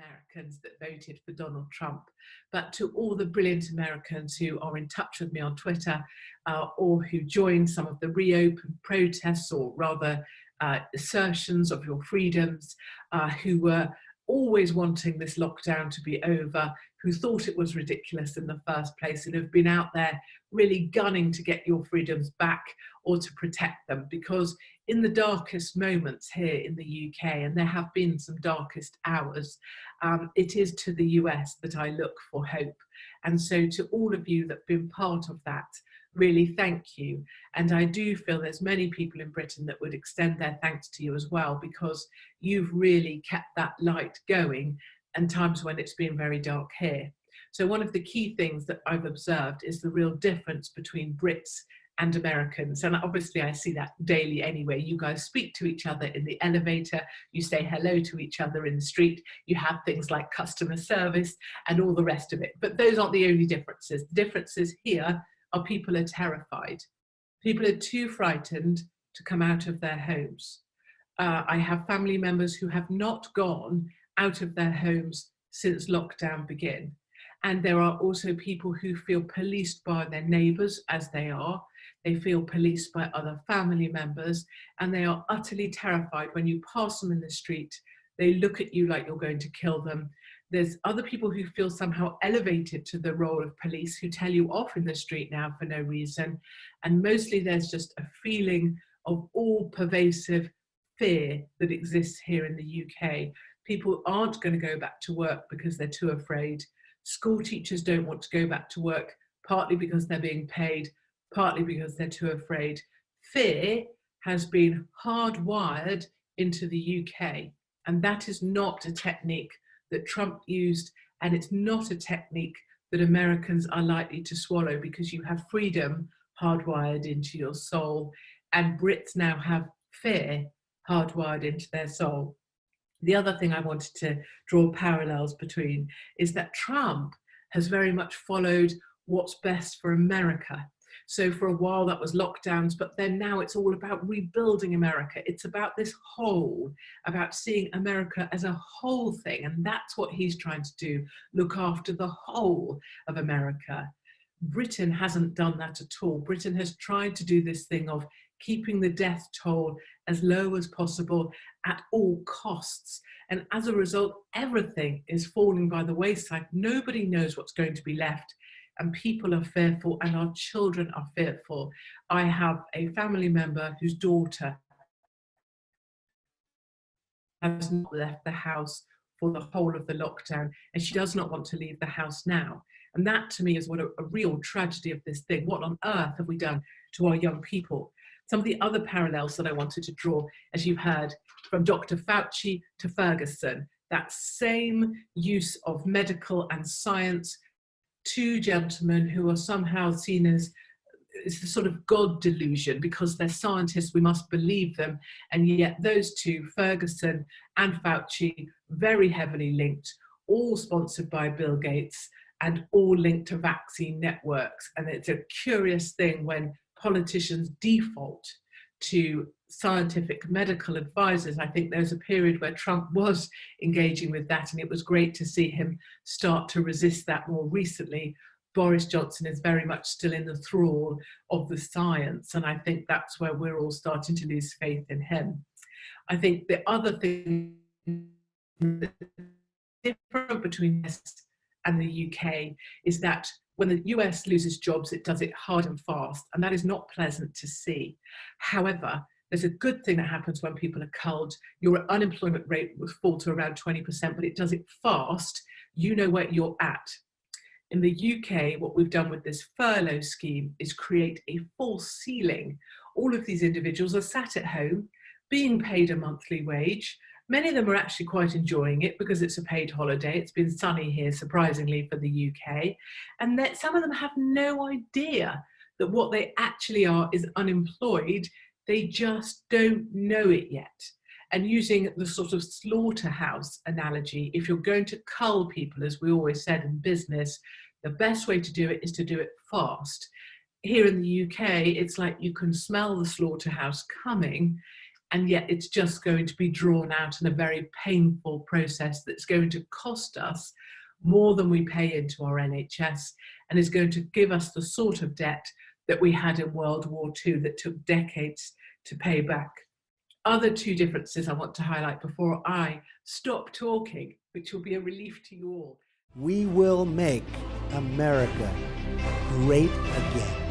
Americans that voted for Donald Trump, but to all the brilliant Americans who are in touch with me on Twitter or who joined some of the reopen protests, or rather assertions of your freedoms, who were always wanting this lockdown to be over, who thought it was ridiculous in the first place, and have been out there really gunning to get your freedoms back or to protect them. Because in the darkest moments here in the UK, and there have been some darkest hours, it is to the US that I look for hope. And so to all of you that have been part of that, really thank you. And I do feel there's many people in Britain that would extend their thanks to you as well, because you've really kept that light going in times when it's been very dark here. So one of the key things that I've observed is the real difference between Brits and Americans. And obviously I see that daily anyway. You guys speak to each other in the elevator, you say hello to each other in the street, you have things like customer service and all the rest of it. But those aren't the only differences. The differences here are people are terrified. People are too frightened to come out of their homes. I have family members who have not gone out of their homes since lockdown began. And there are also people who feel policed by their neighbours as they are. They feel policed by other family members, and they are utterly terrified when you pass them in the street. They look at you like you're going to kill them. There's other people who feel somehow elevated to the role of police, who tell you off in the street now for no reason. And mostly there's just a feeling of all-pervasive fear that exists here in the UK. People aren't going to go back to work because they're too afraid. School teachers don't want to go back to work, partly because they're being paid, partly because they're too afraid. Fear has been hardwired into the UK, and that is not a technique that Trump used, and it's not a technique that Americans are likely to swallow, because you have freedom hardwired into your soul, and Brits now have fear hardwired into their soul. The other thing I wanted to draw parallels between is that Trump has very much followed what's best for America. So for a while that was lockdowns, but then now it's all about rebuilding America. It's about this whole, about seeing America as a whole thing. And that's what he's trying to do, look after the whole of America. Britain hasn't done that at all. Britain has tried to do this thing of keeping the death toll as low as possible at all costs. And as a result, everything is falling by the wayside. Nobody knows what's going to be left, and people are fearful, and our children are fearful. I have a family member whose daughter has not left the house for the whole of the lockdown, and she does not want to leave the house now. And that to me is what a real tragedy of this thing. What on earth have we done to our young people? Some of the other parallels that I wanted to draw, as you've heard, from Dr. Fauci to Ferguson, that same use of medical and science, two gentlemen who are somehow seen as it's the sort of God delusion, because they're scientists, we must believe them. And yet those two, Ferguson and Fauci, very heavily linked, all sponsored by Bill Gates and all linked to vaccine networks. And it's a curious thing when politicians default to scientific medical advisors. I think there's a period where Trump was engaging with that, and it was great to see him start to resist that more recently. Boris Johnson is very much still in the thrall of the science, and I think that's where we're all starting to lose faith in him. I think the other thing that's different between the US and the UK is that when the US loses jobs, it does it hard and fast, and that is not pleasant to see. However, there's a good thing that happens when people are culled. Your unemployment rate will fall to around 20%, but it does it fast. You know where you're at. In the UK, what we've done with this furlough scheme is create a false ceiling. All of these individuals are sat at home, being paid a monthly wage. Many of them are actually quite enjoying it because it's a paid holiday. It's been sunny here, surprisingly, for the UK. And that some of them have no idea that what they actually are is unemployed. They just don't know it yet. And using the sort of slaughterhouse analogy, if you're going to cull people, as we always said in business, the best way to do it is to do it fast. Here in the UK, it's like you can smell the slaughterhouse coming, and yet it's just going to be drawn out in a very painful process that's going to cost us more than we pay into our NHS, and is going to give us the sort of debt that we had in World War II that took decades to pay back. Other two differences I want to highlight before I stop talking, which will be a relief to you all. We will make America great again.